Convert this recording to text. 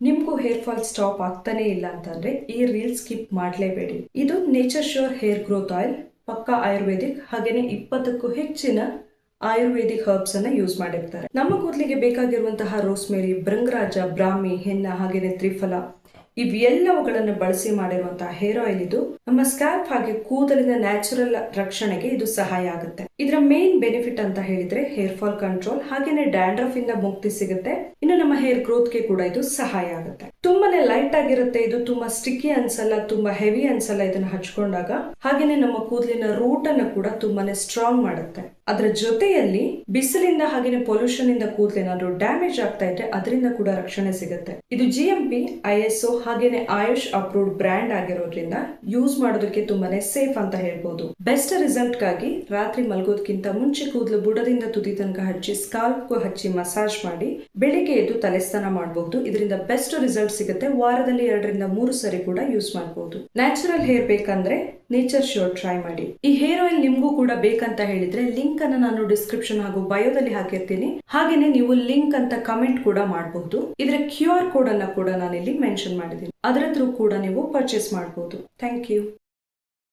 ನಿಮ್ಗೂ hair fall stop ಆಗ್ತಾನೆ ಇಲ್ಲ ಅಂತಂದ್ರೆ ಈ ರೀಲ್ ಸ್ಕಿಪ್ ಮಾಡಲೇಬೇಡಿ. ಇದು Nature Sure hair growth oil, ಪಕ್ಕಾ ಆಯುರ್ವೇದಿಕ್, ಹಾಗೇನೆ 20ಕ್ಕೂ ಹೆಚ್ಚಿನ ಆಯುರ್ವೇದಿಕ್ ಹರ್ಬ್ಸ್ ಅನ್ನ ಯೂಸ್ ಮಾಡಿರ್ತಾರೆ. ನಮ್ಮ ಕೂದಲಿಗೆ ಬೇಕಾಗಿರುವಂತಹ ರೋಸ್ಮೇರಿ, ಭೃಂಗರಾಜ, ಬ್ರಾಹ್ಮಿ, ಹೆನ್ನ, ಹಾಗೇನೆ ತ್ರಿಫಲ ಇವೆಲ್ಲವುಗಳನ್ನು ಬಳಸಿ ಮಾಡಿರುವಂತಹ ಹೇರ್ ಆಯಿಲ್ ಇದು. ನಮ್ಮ ಸ್ಕ್ಯಾಲ್ಪ್ ಹಾಗೆ ಕೂದಲಿನ ನ್ಯಾಚುರಲ್ ರಕ್ಷಣೆಗೆ ಇದು ಸಹಾಯ ಆಗುತ್ತೆ. ಇದರ ಮೇನ್ ಬೆನಿಫಿಟ್ ಅಂತ ಹೇಳಿದ್ರೆ ಹೇರ್ ಫಾಲ್ ಕಂಟ್ರೋಲ್, ಹಾಗೇನೆ ಡ್ಯಾಂಡ್ರಫ್ ಇಂದ ಮುಕ್ತಿ ಸಿಗುತ್ತೆ. ಇನ್ನು ನಮ್ಮ ಹೇರ್ ಗ್ರೋತ್ ಗೆ ಕೂಡ ಇದು ಸಹಾಯ ಆಗುತ್ತೆ. ತುಂಬಾನೇ ಲೈಟ್ ಆಗಿರುತ್ತೆ ಇದು, ತುಂಬಾ ಸ್ಟಿಕ್ಕಿ ಅನ್ಸಲ್ಲ, ತುಂಬಾ ಹೆವಿ ಅನ್ಸಲ್ಲ ಇದನ್ನ ಹಚ್ಕೊಂಡಾಗ. ಹಾಗೇನೆ ನಮ್ಮ ಕೂದಲಿನ ರೂಟ್ ಅನ್ನು ಕೂಡ ತುಂಬಾನೇ ಸ್ಟ್ರಾಂಗ್ ಮಾಡುತ್ತೆ. ಅದರ ಜೊತೆಯಲ್ಲಿ ಬಿಸಿಲಿಂದ ಹಾಗೇನೆ ಪೊಲ್ಯೂಷನ್ ಇಂದ ಕೂದಲೇನಾದ್ರೂ ಡ್ಯಾಮೇಜ್ ಆಗ್ತಾ ಇದ್ರೆ ಅದರಿಂದ ಕೂಡ ರಕ್ಷಣೆ ಸಿಗುತ್ತೆ. ಇದು GMP, ISO ಹಾಗೇನೆ ಆಯುಷ್ ಅಪ್ರೂವ್ಡ್ ಬ್ರ್ಯಾಂಡ್ ಆಗಿರೋದ್ರಿಂದ ಯೂಸ್ ಮಾಡೋದಕ್ಕೆ ತುಂಬಾನೇ ಸೇಫ್ ಅಂತ ಹೇಳ್ಬೋದು. ಬೆಸ್ಟ್ ರಿಸಲ್ಟ್ ಗಾಗಿ ರಾತ್ರಿ ಮಲಗೋದಕ್ಕಿಂತ ಮುಂಚೆ ಕೂದಲು ಬುಡದಿಂದ ತುದಿ ತನಕ ಹಚ್ಚಿ ಸ್ಕಾಲ್ಪ್ ಹಚ್ಚಿ ಮಸಾಜ್ ಮಾಡಿ ಬೆಳಿಗ್ಗೆ ಎದ್ದು ತಲೆ ಸ್ನಾನ ಮಾಡಬಹುದು. ಇದರಿಂದ ಬೆಸ್ಟ್ ರಿಸಲ್ಟ್ ಸಿಗುತ್ತೆ. ವಾರದಲ್ಲಿ 2 ರಿಂದ 3 ಸರಿ ಕೂಡ ಯೂಸ್ ಮಾಡಬಹುದು. ನ್ಯಾಚುರಲ್ ಹೇರ್ ಬೇಕಂದ್ರೆ ನೇಚರ್ ಶ್ಯೂರ್ ಟ್ರೈ ಮಾಡಿ. ಈ ಹೇರ್ ಆಯಿಲ್ ನಿಮ್ಗೂ ಕೂಡ ಬೇಕಂತ ಹೇಳಿದ್ರೆ ಲಿಂಕ್ ಅನ್ನ ನಾನು ಡಿಸ್ಕ್ರಿಪ್ಷನ್ ಹಾಗೂ ಬಯೋದಲ್ಲಿ ಹಾಕಿರ್ತೀನಿ. ಹಾಗೇನೆ ನೀವು ಲಿಂಕ್ ಅಂತ ಕಮೆಂಟ್ ಕೂಡ ಮಾಡಬಹುದು. ಇದರ QR ಕೋಡ್ ಅನ್ನ ಕೂಡ ನಾನು ಇಲ್ಲಿ ಮೆನ್ಷನ್ ಮಾಡಿದ್ದೀನಿ. ಅದರ ಥ್ರೂ ಕೂಡ ನೀವು ಪರ್ಚೇಸ್ ಮಾಡಬಹುದು. Thank you.